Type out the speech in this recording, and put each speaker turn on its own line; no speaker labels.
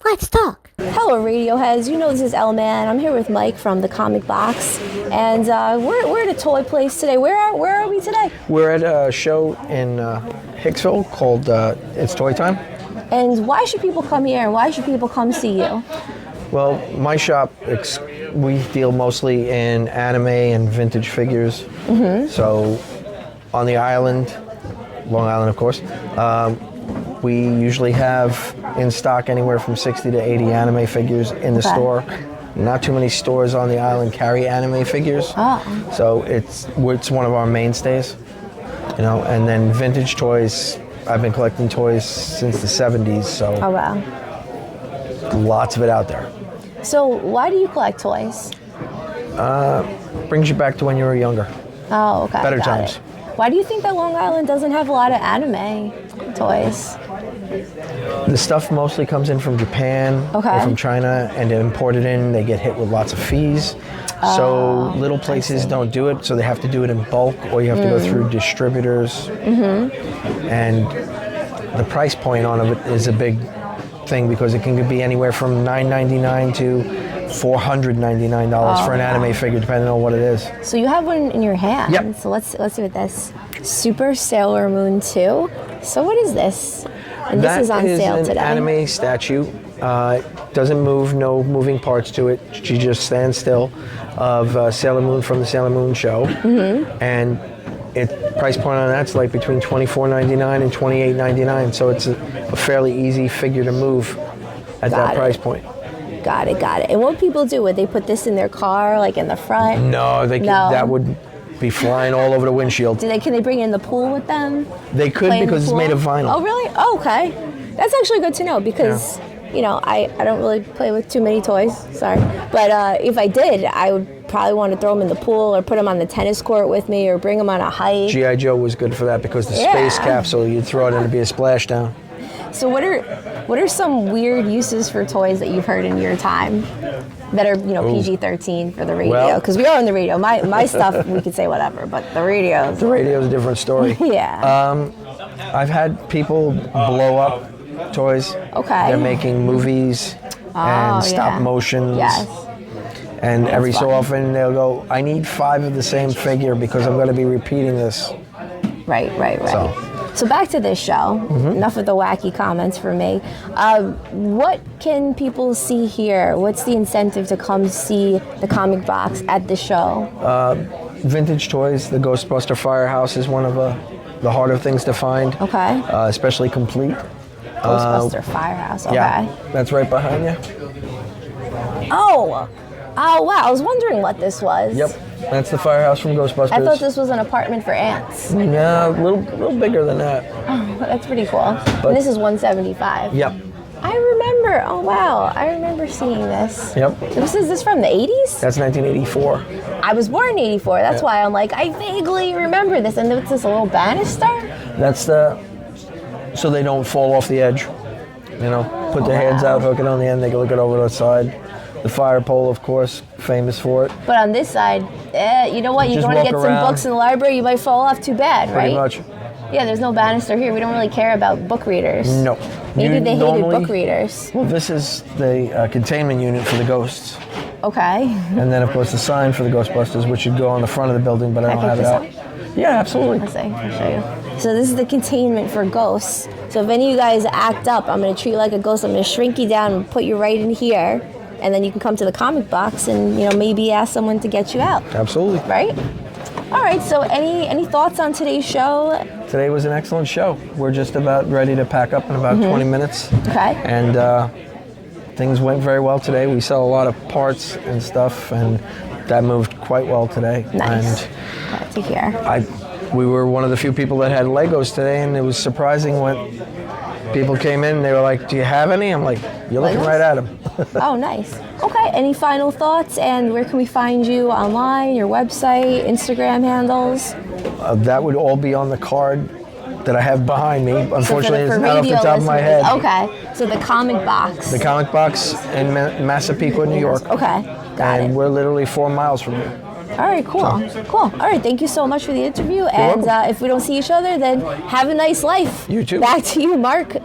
Let's talk. Hello, Radioheads. You know this is L-Man. I'm here with Mike from The Comic Box, and we're at a toy place today. Where are we today?
We're at a show in Hicksville called It's Toy Time.
And why should people come here? And why should people come see you?
Well, my shop, we deal mostly in anime and vintage figures. Mm-hmm. So on the island, Long Island, of course, we usually have in stock anywhere from 60 to 80 anime figures in the store. Not too many stores on the island carry anime figures.
Oh. So
it's one of our mainstays, you know. And then vintage toys. I've been collecting toys since the 70s, so
oh wow,
lots of it out there.
So why do you collect toys?
Brings you back to when you were younger.
Oh, okay.
Better times.
Why do you think that Long Island doesn't have a lot of anime toys?
The stuff mostly comes in from Japan or from China, and they're imported in. They get hit with lots of fees. So little places don't do it, so they have to do it in bulk, or you have to go through distributors. Mm-hmm. And the price point on it is a big thing because it can be anywhere from $9.99 to $499 for an anime figure, depending on what it is.
So you have one in your hand.
Yep.
So let's see what this Super Sailor Moon 2. So what is this? And this is on sale today.
That is an anime statue. Doesn't move, no moving parts to it. She just stands still, of Sailor Moon from the Sailor Moon show. Mm-hmm. And price point on that's like between $24.99 and $28.99. So it's a fairly easy figure to move at that price point.
Got it. And what people do? Would they put this in their car, like in the front?
No, that would be flying all over the windshield.
Can they bring it in the pool with them?
They could, because it's made of vinyl.
Oh, really? Oh, okay. That's actually good to know because, you know, I don't really play with too many toys. Sorry. But if I did, I would probably want to throw them in the pool or put them on the tennis court with me or bring them on a hike. G.I.
Joe was good for that because the space capsule, you'd throw it in, it'd be a splashdown.
So what are some weird uses for toys that you've heard in your time that are, you know, PG-13 for the radio? Because we are on the radio. My stuff, we could say whatever, but the radio.
The radio's a different story.
Yeah.
I've had people blow up toys.
Okay.
They're making movies and stop motions.
Yes.
And every so often they'll go, I need 5 of the same figure because I'm going to be repeating this.
Right. So back to this show. Mm-hmm. Enough of the wacky comments from me. What can people see here? What's the incentive to come see the Comic Box at the show?
Vintage toys. The Ghostbuster Firehouse is one of the harder things to find.
Okay.
Especially complete.
Ghostbuster Firehouse. Okay.
Yeah, that's right behind you.
Oh, wow. I was wondering what this was.
Yep. That's the firehouse from Ghostbusters.
I thought this was an apartment for ants.
Yeah, a little bigger than that.
Oh, that's pretty cool. And this is $175.
Yep.
I remember. Oh, wow. I remember seeing this.
Yep.
Is this from the 80s?
That's 1984.
I was born in 84. That's why I'm like, I vaguely remember this. And it's this little banister?
That's so they don't fall off the edge. You know, put their hands out, hook it on the end, they can look it over to the side. The fire pole, of course, famous for it.
But on this side, you know what? You want to get some books in the library, you might fall off too bad, right?
Pretty much.
Yeah, there's no banister here. We don't really care about book readers.
No.
Maybe they hated book readers.
Well, this is the containment unit for the ghosts.
Okay.
And then, of course, the sign for the Ghostbusters, which should go on the front of the building, but I don't have it out. Yeah, absolutely.
I'll show you. So this is the containment for ghosts. So if any of you guys act up, I'm going to treat you like a ghost. I'm going to shrink you down and put you right in here. And then you can come to the Comic Box and, you know, maybe ask someone to get you out.
Absolutely.
Right? All right, so any thoughts on today's show?
Today was an excellent show. We're just about ready to pack up in about 20 minutes.
Okay.
And things went very well today. We sell a lot of parts and stuff, and that moved quite well today.
Nice.
And
glad to hear.
We were one of the few people that had Legos today, and it was surprising when people came in and they were like, do you have any? I'm like, you're looking right at them.
Oh, nice. Okay, any final thoughts? And where can we find you online, your website, Instagram handles?
That would all be on the card that I have behind me. Unfortunately, it's not off the top of my head.
Okay, so the Comic Box.
The Comic Box in Massapequa, New York.
Okay, got it.
And we're literally 4 miles from you.
All right, cool. Cool. All right, thank you so much for the interview. And if we don't see each other, then have a nice life.
You too.
Back to you, Mark.